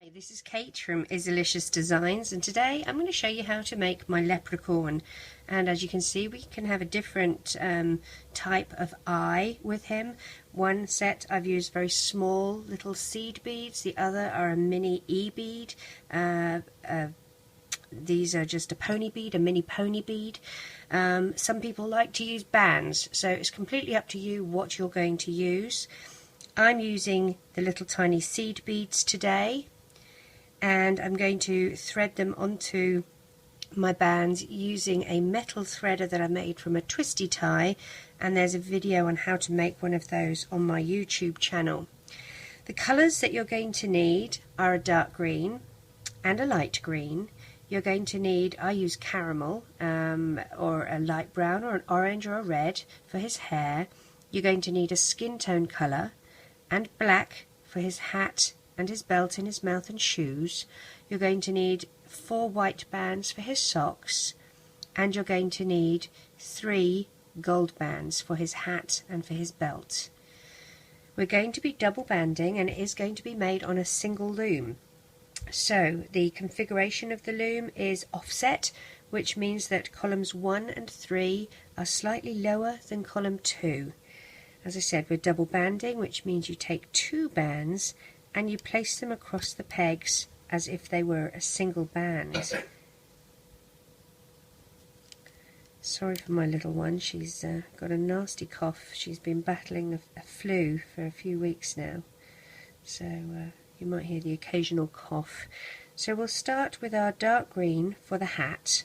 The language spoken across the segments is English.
Hi, this is Kate from Izzalicious Designs, and today I'm going to show you how to make my leprechaun. And as you can see, we can have a different type of eye with him. One set I've used very small little seed beads, the other are a mini e-bead. These are just a pony bead, a mini pony bead. Some people like to use bands, so it's completely up to you what you're going to use. I'm using the little tiny seed beads today, and I'm going to thread them onto my bands using a metal threader that I made from a twisty tie, and there's a video on how to make one of those on my YouTube channel. The colours that you're going to need are a dark green and a light green. You're going to need, I use caramel or a light brown or an orange or a red for his hair. You're going to need a skin tone colour and black for his hat and his belt and his mouth and shoes. You're going to need 4 white bands for his socks, and you're going to need 3 gold bands for his hat and for his belt. We're going to be double banding, and it is going to be made on a single loom. So the configuration of the loom is offset, which means that columns 1 and 3 are slightly lower than column 2. As I said, we're double banding, which means you take 2 bands and you place them across the pegs as if they were a single band. Sorry for my little one, she's got a nasty cough. She's been battling a flu for a few weeks now, so you might hear the occasional cough. So we'll start with our dark green for the hat.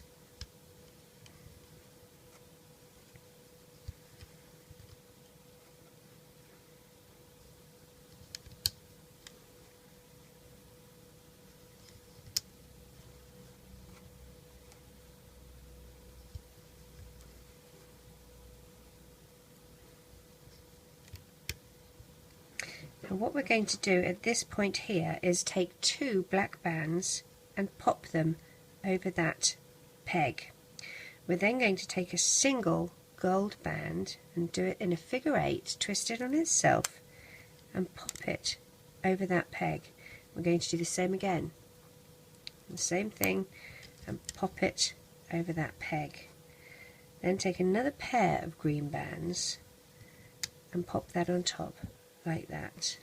And what we're going to do at this point here is take 2 black bands and pop them over that peg. We're then going to take a single gold band and do it in a figure 8, twist it on itself and pop it over that peg. We're going to do the same again. The same thing, and pop it over that peg. Then take another pair of green bands and pop that on top, like that.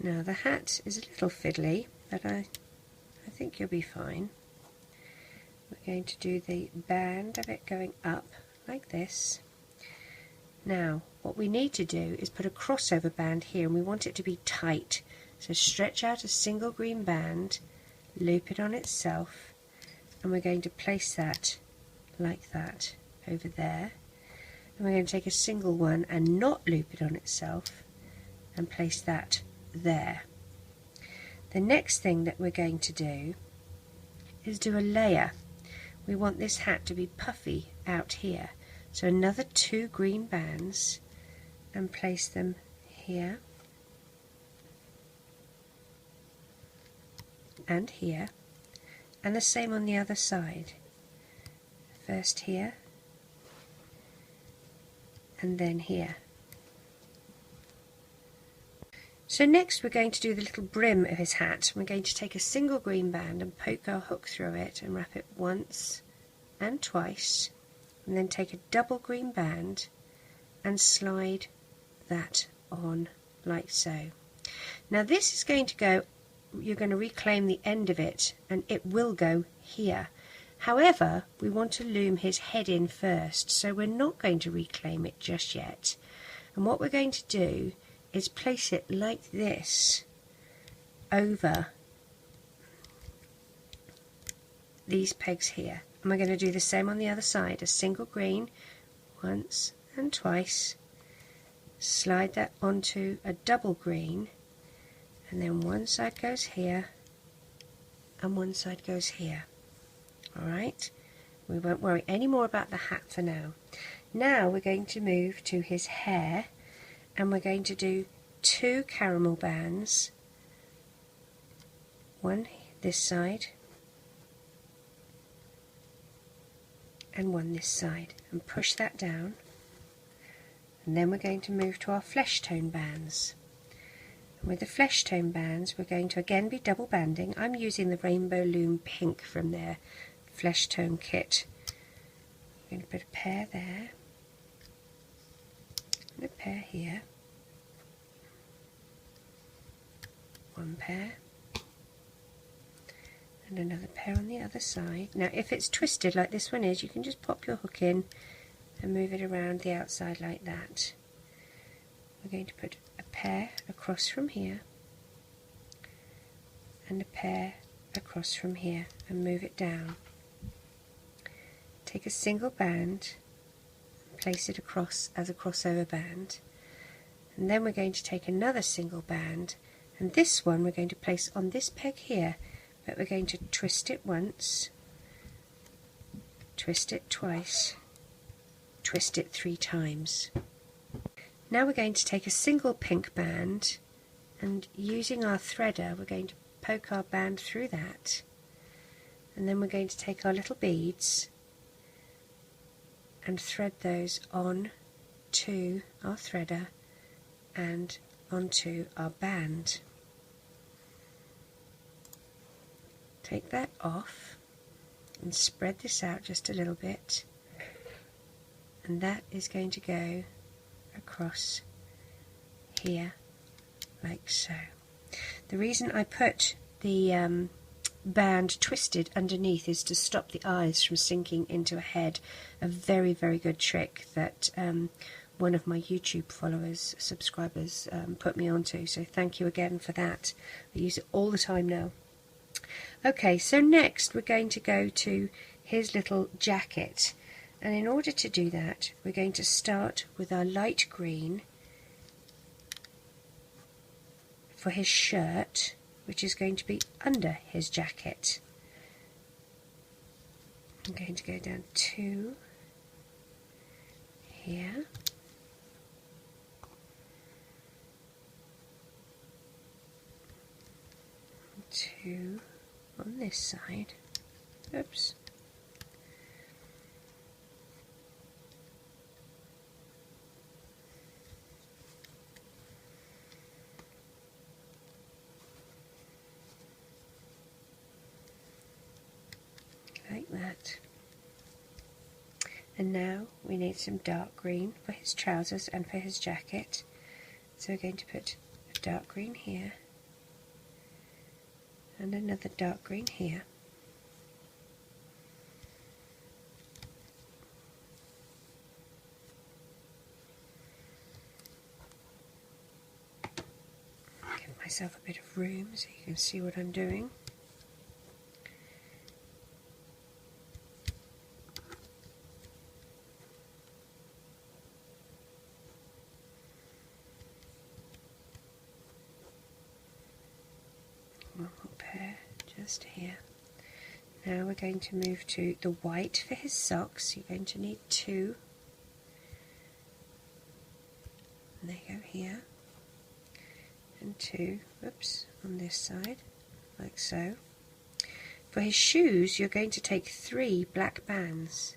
Now the hat is a little fiddly, but I think you'll be fine. We're going to do the band of it going up like this. Now what we need to do is put a crossover band here, and we want it to be tight. So stretch out a single green band, loop it on itself, and we're going to place that like that over there. And we're going to take a single one and not loop it on itself and place that there. The next thing that we're going to do is do a layer. We want this hat to be puffy out here. So another 2 green bands and place them here and here, and the same on the other side. First here and then here. So next we're going to do the little brim of his hat. We're going to take a single green band and poke our hook through it and wrap it once and twice, and then take a double green band and slide that on like so. Now this is going to go, you're going to reclaim the end of it, and it will go here. However, we want to loom his head in first, so we're not going to reclaim it just yet. And what we're going to do is place it like this over these pegs here. And we're going to do the same on the other side. A single green once and twice, slide that onto a double green, and then one side goes here and one side goes here. Alright, we won't worry any more about the hat for now. Now we're going to move to his hair, and we're going to do 2 caramel bands, one this side and one this side, and push that down. And then we're going to move to our flesh tone bands. And with the flesh tone bands, we're going to again be double banding. I'm using the Rainbow Loom pink from their flesh tone kit. I'm going to put a pair there, and a pair here, one pair, and another pair on the other side. Now if it's twisted like this one is, you can just pop your hook in and move it around the outside like that. We're going to put a pair across from here and a pair across from here and move it down. Take a single band and place it across as a crossover band, and then we're going to take another single band, and this one we're going to place on this peg here, but we're going to twist it once, twist it twice, twist it 3 times. Now we're going to take a single pink band, and using our threader we're going to poke our band through that, and then we're going to take our little beads and thread those on to our threader and onto our band. Take that off and spread this out just a little bit, and that is going to go across here like so. The reason I put the band twisted underneath is to stop the eyes from sinking into a head. A very, very good trick that one of my YouTube followers, subscribers, put me onto, so thank you again for that. I use it all the time now. Okay, so next we're going to go to his little jacket, and in order to do that we're going to start with our light green for his shirt, which is going to be under his jacket. I'm going to go down 2 here, 2 on this side, oops, like that. And now we need some dark green for his trousers and for his jacket, so we're going to put a dark green here and another dark green here. Give myself a bit of room so you can see what I'm doing. One more pair just here. Now we're going to move to the white for his socks. You're going to need 2. And they go here. And 2, whoops, on this side, like so. For his shoes, you're going to take 3 black bands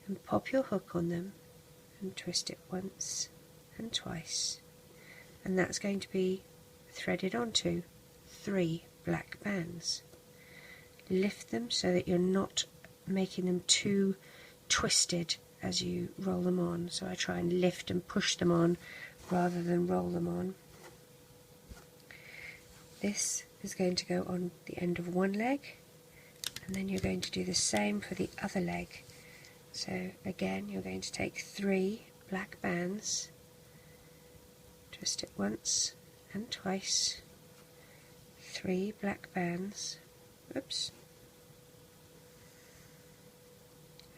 and pop your hook on them and twist it once and twice. And that's going to be threaded onto 3 black bands. Lift them so that you're not making them too twisted as you roll them on. So I try and lift and push them on rather than roll them on. This is going to go on the end of one leg, and then you're going to do the same for the other leg. So again, you're going to take 3 black bands, twist it once and twice, 3 black bands, oops,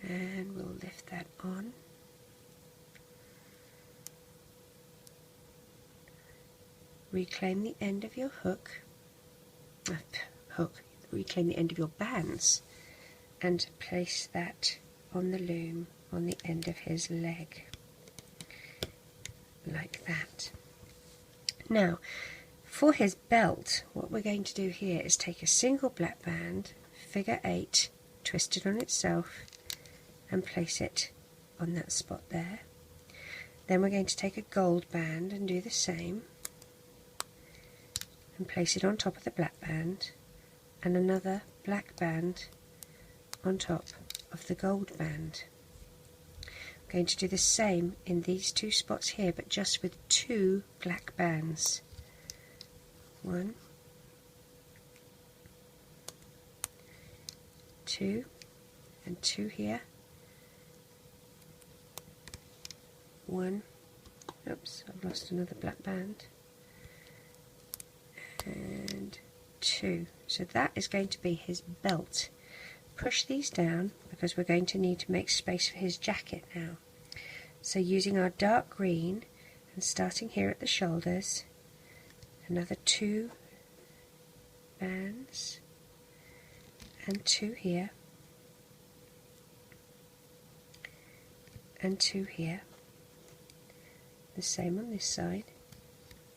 and we'll lift that on. Reclaim the end of your reclaim the end of your bands and place that on the loom on the end of his leg, like that. Now, for his belt, what we're going to do here is take a single black band, figure 8, twist it on itself, and place it on that spot there. Then we're going to take a gold band and do the same and place it on top of the black band, and another black band on top of the gold band. I'm going to do the same in these two spots here, but just with two black bands. 1, 2, and 2 here. 1, oops, I've lost another black band, and 2. So that is going to be his belt. Push these down because we're going to need to make space for his jacket now. So using our dark green and starting here at the shoulders, another 2 bands and 2 here and 2 here. The same on this side,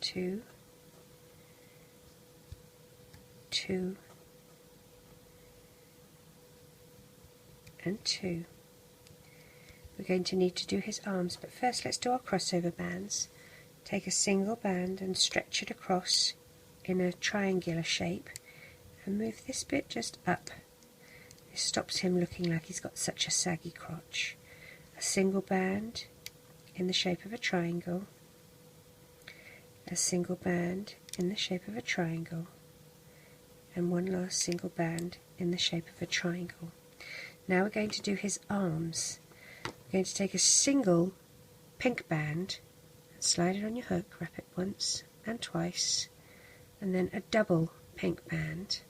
2, 2, and 2. We're going to need to do his arms, but first let's do our crossover bands. Take a single band and stretch it across in a triangular shape and move this bit just up. This stops him looking like he's got such a saggy crotch. A single band in the shape of a triangle, a single band in the shape of a triangle, and one last single band in the shape of a triangle. Now we're going to do his arms. We're going to take a single pink band and slide it on your hook, wrap it once and twice, and then a double pink band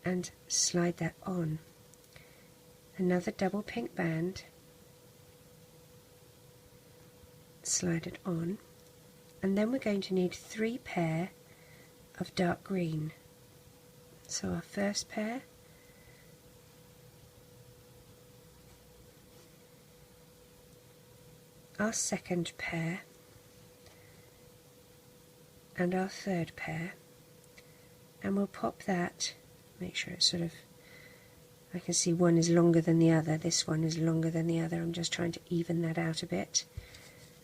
and slide that on. Another double pink band, slide it on, and then we're going to need 3 pair of dark green. So our first pair, our second pair, and our third pair, and we'll pop that, make sure it's sort of, I can see one is longer than the other, this one is longer than the other, I'm just trying to even that out a bit.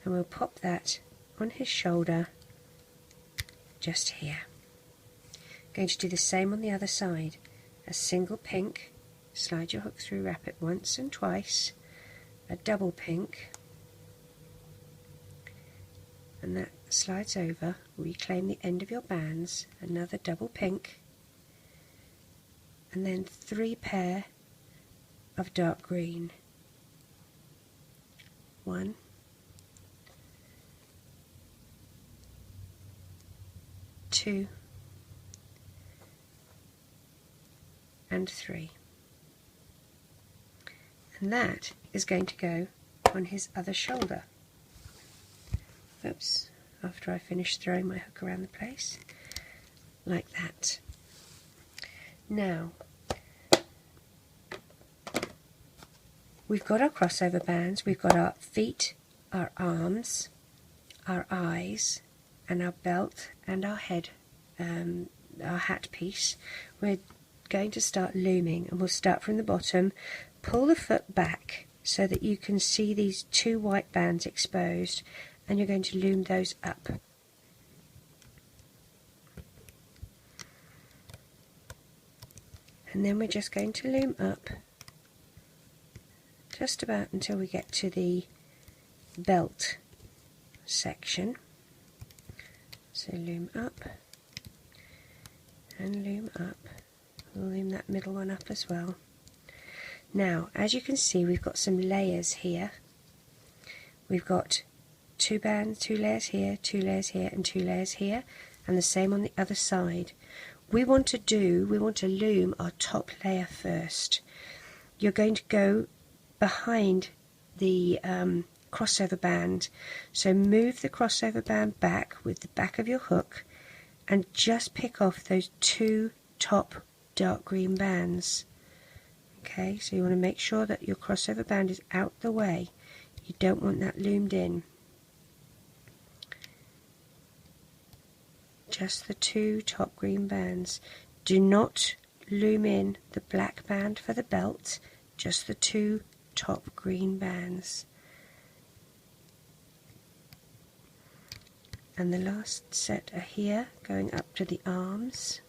And we'll pop that on his shoulder just here. Going to do the same on the other side. A single pink, slide your hook through, wrap it once and twice, a double pink, and that slides over, reclaim the end of your bands, another double pink, and then 3 pair of dark green. 1, 2, and 3. And that is going to go on his other shoulder. Oops, after I finish throwing my hook around the place, like that. Now, we've got our crossover bands, we've got our feet, our arms, our eyes, and our belt and our head, our hat piece. We're going to start looming, and we'll start from the bottom. Pull the foot back so that you can see these 2 white bands exposed, and you're going to loom those up. And then we're just going to loom up just about until we get to the belt section. So loom up and loom up. We'll loom that middle one up as well. Now, as you can see, we've got some layers here. We've got 2 bands, 2 layers here, 2 layers here, and 2 layers here, and the same on the other side. We want to loom our top layer first. You're going to go behind the crossover band, so move the crossover band back with the back of your hook and just pick off those 2 top dark green bands. Okay, so you want to make sure that your crossover band is out the way. You don't want that loomed in. Just the 2 top green bands. Do not loom in the black band for the belt. just the 2 top green bands. And the last set are here, going up to the arms,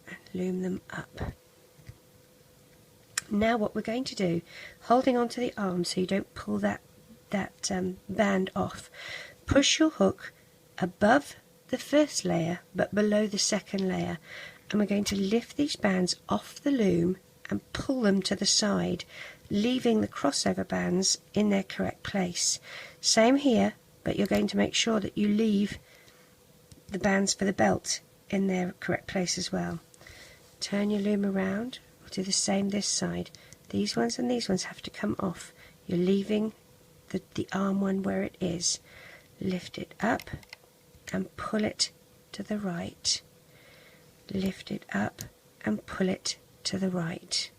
and loom them up. Now what we're going to do, holding onto the arm so you don't pull that band off, push your hook above the first layer but below the second layer, and we're going to lift these bands off the loom and pull them to the side, leaving the crossover bands in their correct place. Same here, but you're going to make sure that you leave the bands for the belt in their correct place as well. Turn your loom around. We'll do the same this side. These ones and these ones have to come off. You're leaving the arm one where it is. Lift it up and pull it to the right. Lift it up and pull it to the right.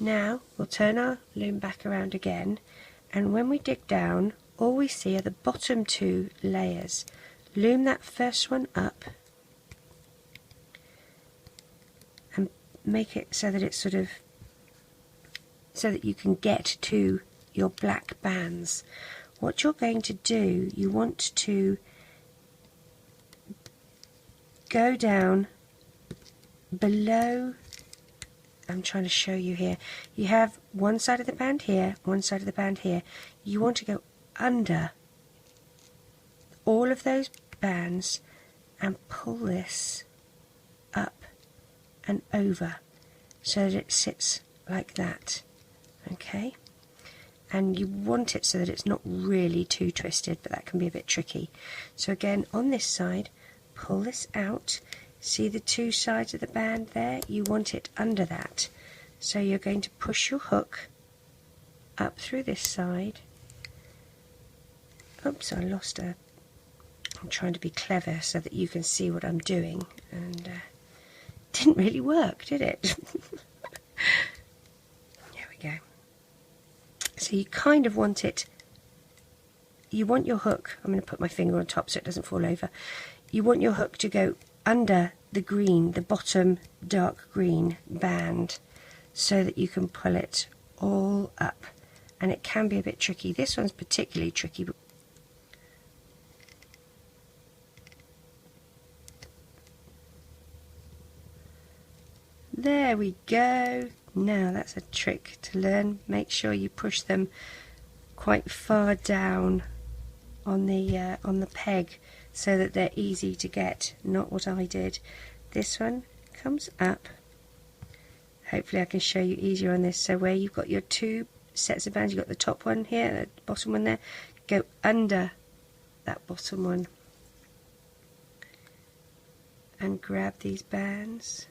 Now we'll turn our loom back around again, and when we dig down, all we see are the bottom 2 layers. Loom that first one up and make it so that it's so that you can get to your black bands. What you're going to do, you want to go down below. I'm trying to show you here. You have one side of the band here, one side of the band here. You want to go under all of those bands and pull this up and over so that it sits like that. Okay? And you want it so that it's not really too twisted, but that can be a bit tricky. So again, on this side, pull this out. See the 2 sides of the band there? You want it under that. So you're going to push your hook up through this side. Oops, I lost a... I'm trying to be clever so that you can see what I'm doing, and didn't really work, did it? There we go. So you kind of want it, you want your hook, I'm going to put my finger on top so it doesn't fall over, you want your hook to go under the green, the bottom dark green band, so that you can pull it all up, and it can be a bit tricky. This one's particularly tricky. There we go. Now that's a trick to learn. Make sure you push them quite far down on the peg so that they're easy to get, not what I did. This one comes up. Hopefully I can show you easier on this. So where you've got your 2 sets of bands, you've got the top one here, the bottom one there, go under that bottom one and grab these bands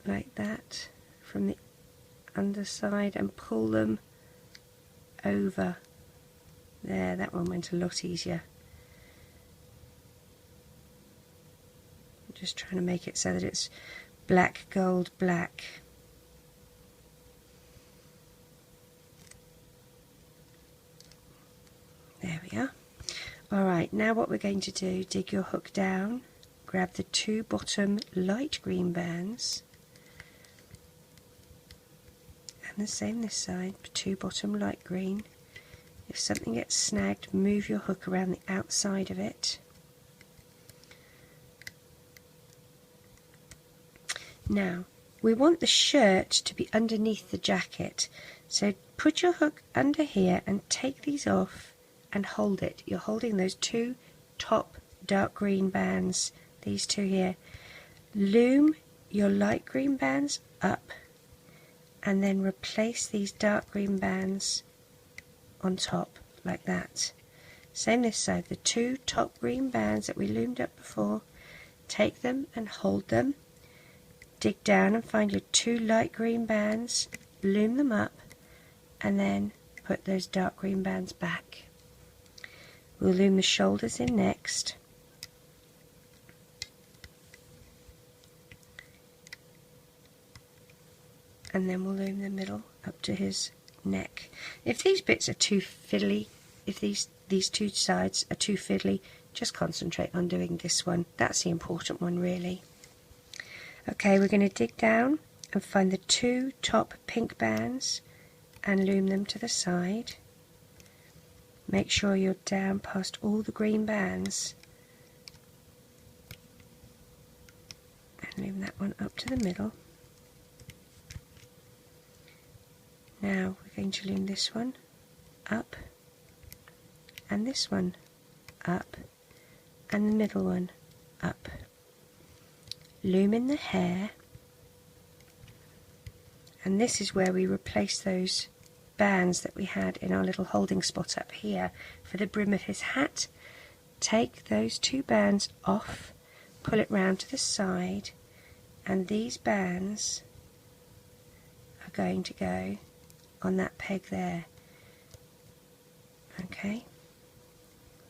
like that from the underside and pull them over. There, that one went a lot easier. I'm just trying to make it so that it's black, gold, black. There we are. Alright, now what we're going to do, dig your hook down, grab the 2 bottom light green bands, and the same this side, 2 bottom light green. If something gets snagged, move your hook around the outside of it. Now, we want the shirt to be underneath the jacket, so put your hook under here and take these off and hold it. You're holding those 2 top dark green bands, these 2 here. Loom your light green bands up and then replace these dark green bands on top like that. Same this side, the 2 top green bands that we loomed up before, take them and hold them, dig down and find your 2 light green bands, loom them up, and then put those dark green bands back. We'll loom the shoulders in next. And then we'll loom the middle up to his neck. If these bits are too fiddly, if these 2 sides are too fiddly, just concentrate on doing this one. That's the important one really. Okay, we're going to dig down and find the 2 top pink bands and loom them to the side. Make sure you're down past all the green bands and loom that one up to the middle. Now we're going to loom this one up and this one up and the middle one up. Loom in the hair, and this is where we replace those bands that we had in our little holding spot up here for the brim of his hat. Take those 2 bands off, pull it round to the side, and these bands are going to go on that peg there. Okay,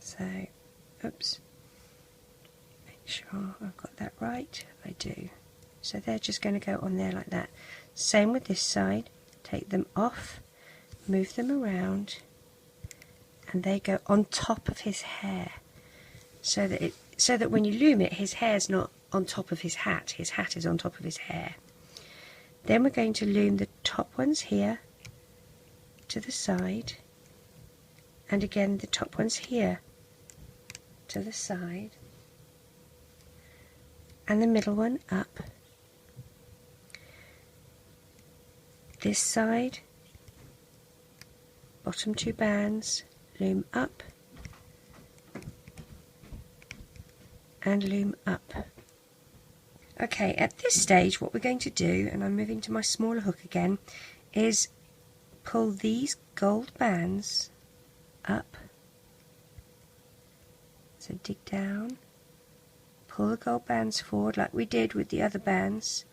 so oops, make sure I've got that right. I do. So they're just going to go on there like that. Same with this side. Take them off, move them around, and they go on top of his hair, so that when you loom it, his hair's not on top of his hat. His hat is on top of his hair. Then we're going to loom the top ones here to the side, and again the top ones here to the side, and the middle one up. This side, bottom 2 bands, loom up and loom up. Okay, at this stage what we're going to do, and I'm moving to my smaller hook again, is pull these gold bands up. So dig down, pull the gold bands forward like we did with the other bands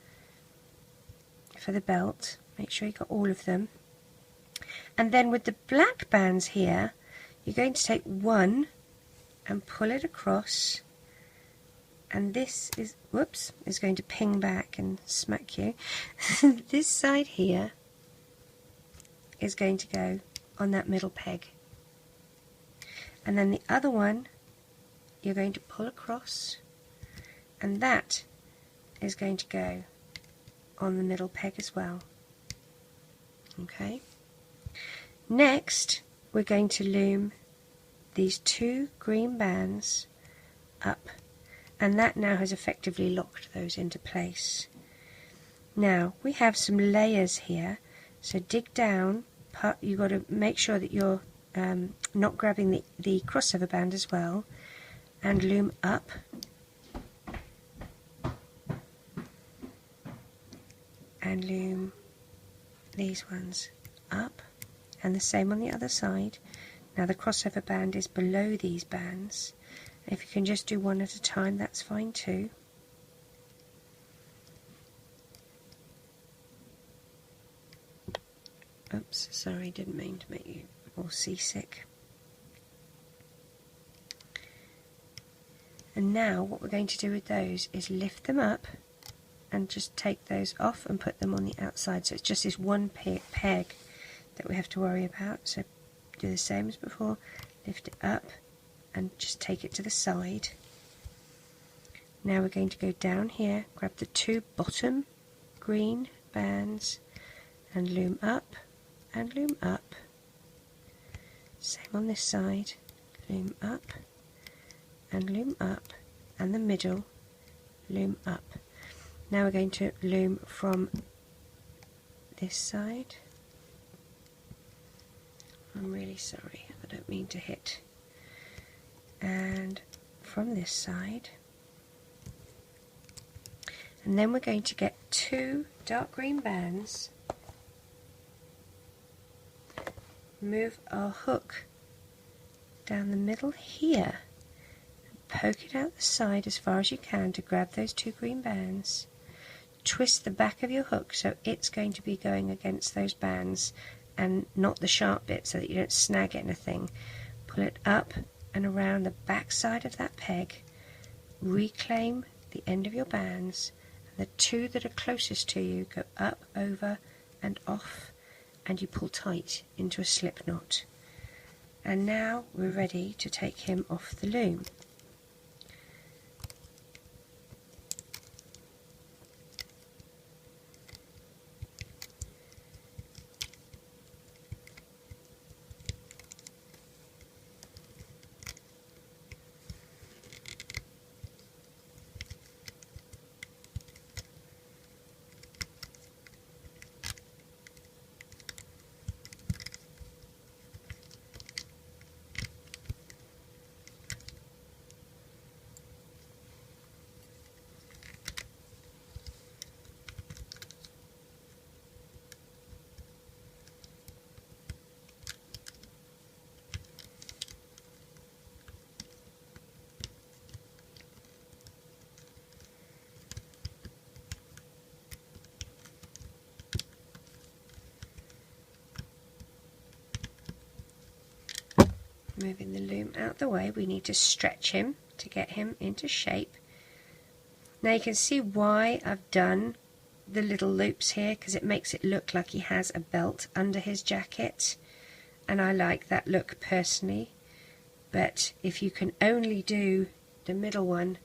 for the belt. Make sure you got all of them. And then with the black bands here, you're going to take one and pull it across, and this is, whoops, is going to ping back and smack you. This side here is going to go on that middle peg, and then the other one you're going to pull across, and that is going to go on the middle peg as well. Okay, next we're going to loom these 2 green bands up, and that now has effectively locked those into place. Now we have some layers here, so dig down. You've got to make sure that you're not grabbing the crossover band as well, and loom up and loom these ones up, and the same on the other side. Now the crossover band is below these bands. If you can just do one at a time, that's fine too. Oops, sorry, didn't mean to make you all seasick. And now what we're going to do with those is lift them up and just take those off and put them on the outside. So it's just this one peg that we have to worry about. So do the same as before, lift it up and just take it to the side. Now we're going to go down here, grab the 2 bottom green bands and loom up and loom up. Same on this side, loom up and loom up, and the middle, loom up. Now we're going to loom from this side. I'm really sorry, I don't mean to hit. And from this side. And then we're going to get 2 dark green bands, move our hook down the middle here, and poke it out the side as far as you can to grab those 2 green bands. Twist the back of your hook so it's going to be going against those bands and not the sharp bit, so that you don't snag anything. Pull it up and around the back side of that peg, reclaim the end of your bands, and the 2 that are closest to you go up, over and off, and you pull tight into a slip knot. And now we're ready to take him off the loom. moving the loom out the way. We need to stretch him to get him into shape. Now you can see why I've done the little loops here, because it makes it look like he has a belt under his jacket, and I like that look personally. But if you can only do the middle one,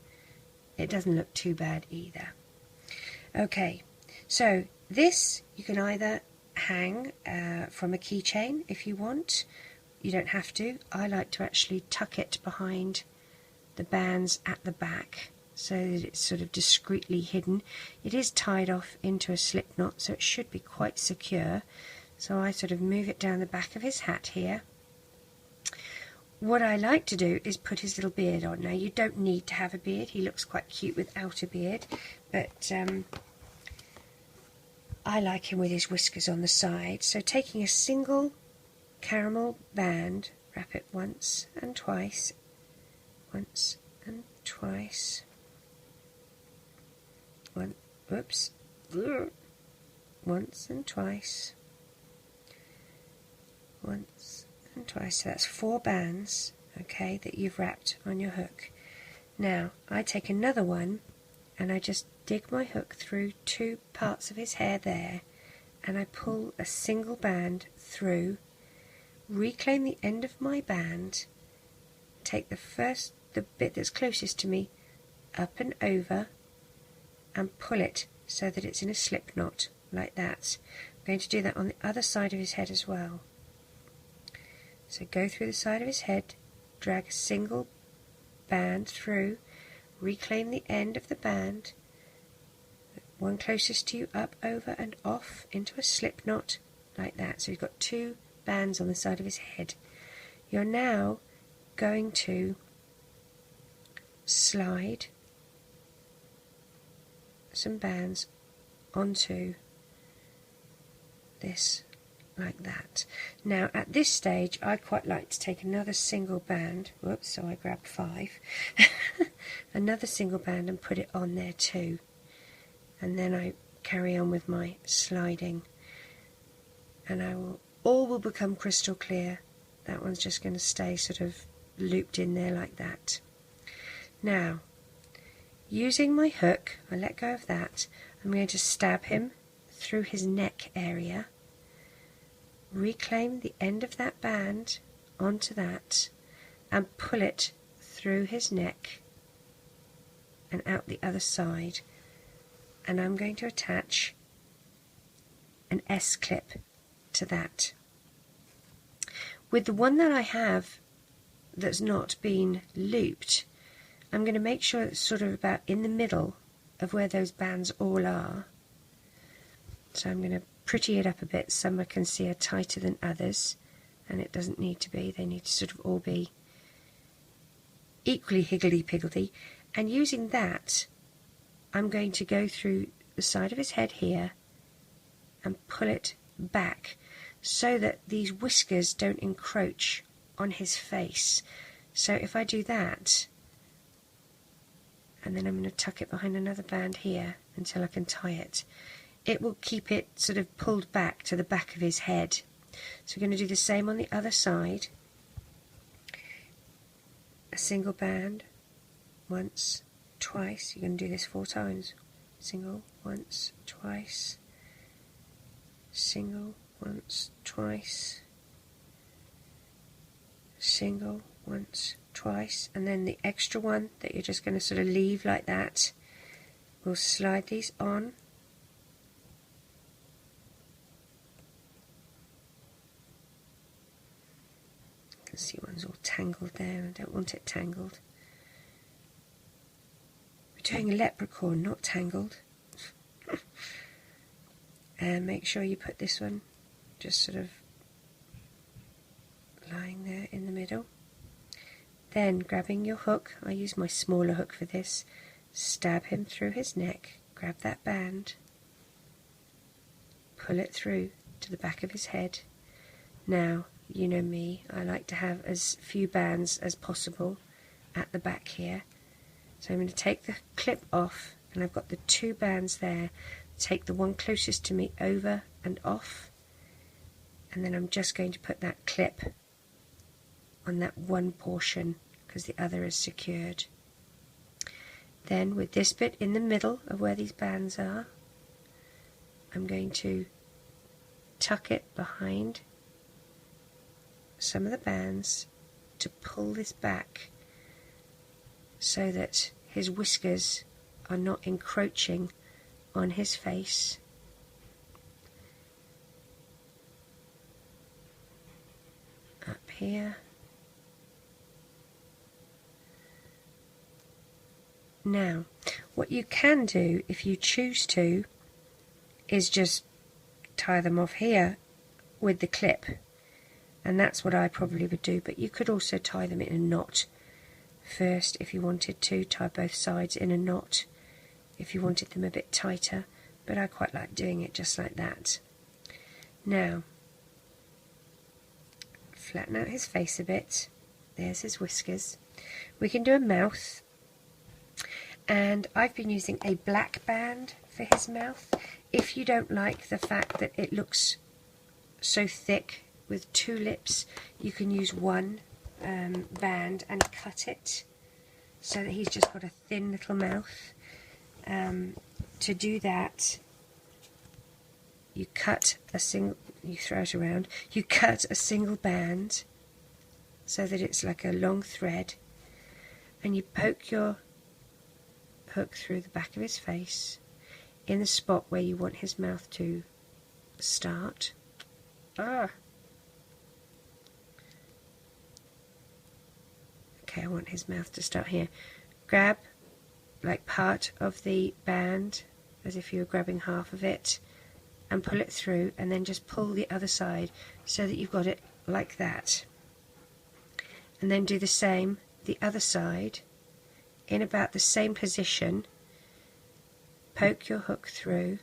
it doesn't look too bad either. Okay, so this you can either hang from a keychain if you want. You don't have to. I like to actually tuck it behind the bands at the back so that it's sort of discreetly hidden. It is tied off into a slip knot, so it should be quite secure. So I sort of move it down the back of his hat here. What I like to do is put his little beard on. Now you don't need to have a beard, he looks quite cute without a beard, but I like him with his whiskers on the side. So taking a single caramel band, wrap it once and twice, once and twice, once and twice, once and twice. So that's 4 bands, okay, that you've wrapped on your hook. Now I take another one and I just dig my hook through 2 parts of his hair there, and I pull a single band through, reclaim the end of my band, take the bit that's closest to me up and over, and pull it so that it's in a slip knot like that. I'm going to do that on the other side of his head as well. So go through the side of his head, drag a single band through, reclaim the end of the band, one closest to you up, over and off into a slip knot like that. So you've got 2 bands on the side of his head. You're now going to slide some bands onto this like that. Now at this stage I quite like to take another single band, whoops, so I grabbed 5, another single band and put it on there too, and then I carry on with my sliding, and all will become crystal clear. That one's just going to stay sort of looped in there like that. Now using my hook, I let go of that, I'm going to stab him through his neck area, reclaim the end of that band onto that, and pull it through his neck and out the other side. And I'm going to attach an S-clip to that. With the one that I have that's not been looped, I'm going to make sure it's sort of about in the middle of where those bands all are. So I'm going to pretty it up a bit. Some I can see are tighter than others, and it doesn't need to be. They need to sort of all be equally higgledy-piggledy. And using that, I'm going to go through the side of his head here and pull it back so that these whiskers don't encroach on his face. So if I do that, and then I'm going to tuck it behind another band here until I can tie it, it will keep it sort of pulled back to the back of his head. So we're going to do the same on the other side. A single band, once, twice. You're going to do this 4 times. Single, once, twice. Single, once, twice. Single, once, twice. And then the extra one that you're just going to sort of leave like that, we'll slide these on. You can see one's all tangled there. I don't want it tangled. We're doing a leprechaun, not tangled. And make sure you put this one just sort of lying there in the middle. Then grabbing your hook, I use my smaller hook for this, stab him through his neck, grab that band, pull it through to the back of his head. Now, you know me, I like to have as few bands as possible at the back here. So I'm going to take the clip off, and I've got the 2 bands there. Take the one closest to me over and off, and then I'm just going to put that clip on that one portion because the other is secured. Then with this bit in the middle of where these bands are, I'm going to tuck it behind some of the bands to pull this back so that his whiskers are not encroaching on his face. Up here. Now, what you can do if you choose to is just tie them off here with the clip, and that's what I probably would do, but you could also tie them in a knot first if you wanted to, tie both sides in a knot if you wanted them a bit tighter, but I quite like doing it just like that. Now, flatten out his face a bit. There's his whiskers. We can do a mouth, and I've been using a black band for his mouth. If you don't like the fact that it looks so thick with two lips, you can use one band and cut it so that he's just got a thin little mouth. To do that, you cut a single, you throw it around, you cut a single band so that it's like a long thread, and you poke your hook through the back of his face in the spot where you want his mouth to start. Okay, I want his mouth to start here. Grab like part of the band as if you were grabbing half of it and pull it through, and then just pull the other side so that you've got it like that, and then do the same the other side in about the same position. Poke your hook through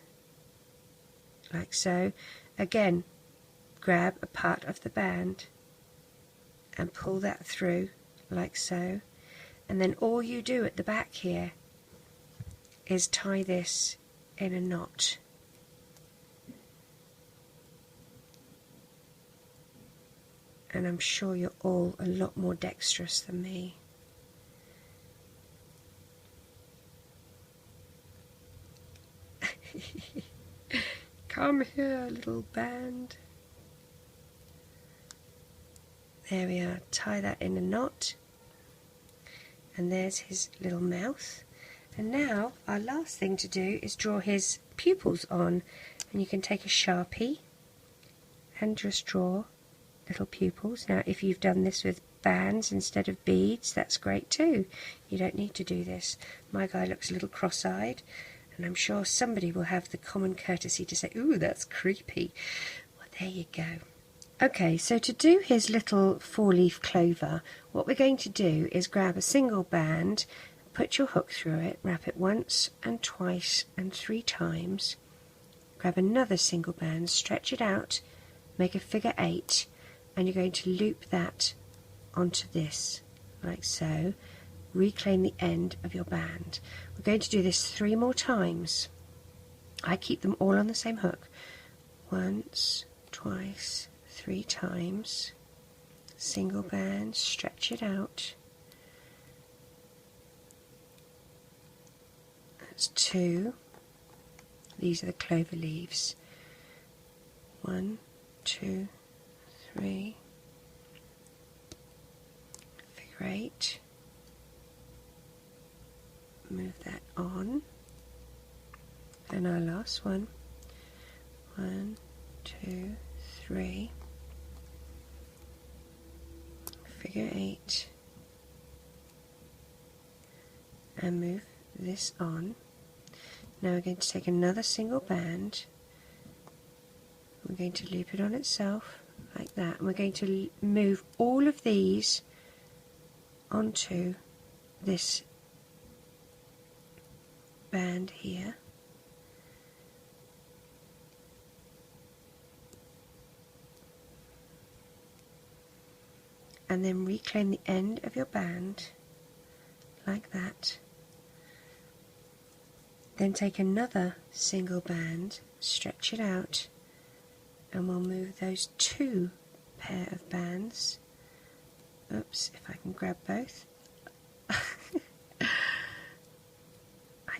like so. Again, grab a part of the band and pull that through like so, and then all you do at the back here is tie this in a knot. And I'm sure you're all a lot more dexterous than me. Come here, little band. There we are. Tie that in a knot. And there's his little mouth. And now our last thing to do is draw his pupils on. And you can take a Sharpie and just draw little pupils. Now if you've done this with bands instead of beads, that's great too. You don't need to do this. My guy looks a little cross-eyed, and I'm sure somebody will have the common courtesy to say, ooh, that's creepy. Well, there you go. Okay, so to do his little four-leaf clover, what we're going to do is grab a single band, put your hook through it, wrap it once and twice and 3 times, grab another single band, stretch it out, make a figure 8, and you're going to loop that onto this, like so. Reclaim the end of your band. We're going to do this 3 more times. I keep them all on the same hook. Once, twice, 3 times. Single band, stretch it out. That's 2. These are the clover leaves. 1, 2, 3. Figure 8. Move that on, and our last one. 1, 2, 3. Figure 8, and move this on. Now we're going to take another single band. We're going to loop it on itself like that, and we're going to move all of these onto this band here, and then reclaim the end of your band like that. Then take another single band, stretch it out, and we'll move those 2 pair of bands Oops, if I can grab both. I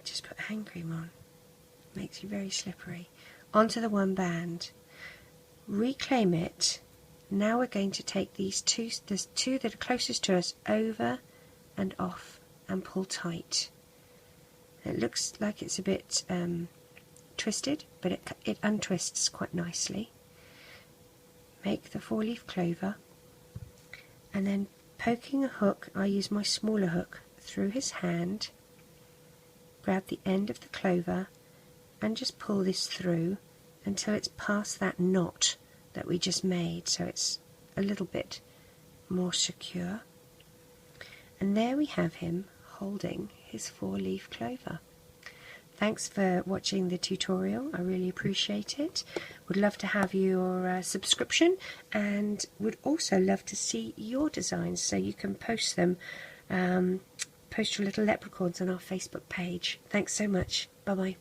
just put hand cream on. Makes you very slippery. Onto the one band. Reclaim it. Now we're going to take these two, there's two that are closest to us, over and off, and pull tight. It looks like it's a bit twisted, but it untwists quite nicely. Make the 4-leaf clover, and then poking a hook, I use my smaller hook, through his hand, grab the end of the clover and just pull this through until it's past that knot that we just made, so it's a little bit more secure. And there we have him holding his 4-leaf clover. Thanks for watching the tutorial, I really appreciate it. Would love to have your subscription, and would also love to see your designs, so you can post them, post your little leprechauns on our Facebook page. Thanks so much, bye bye.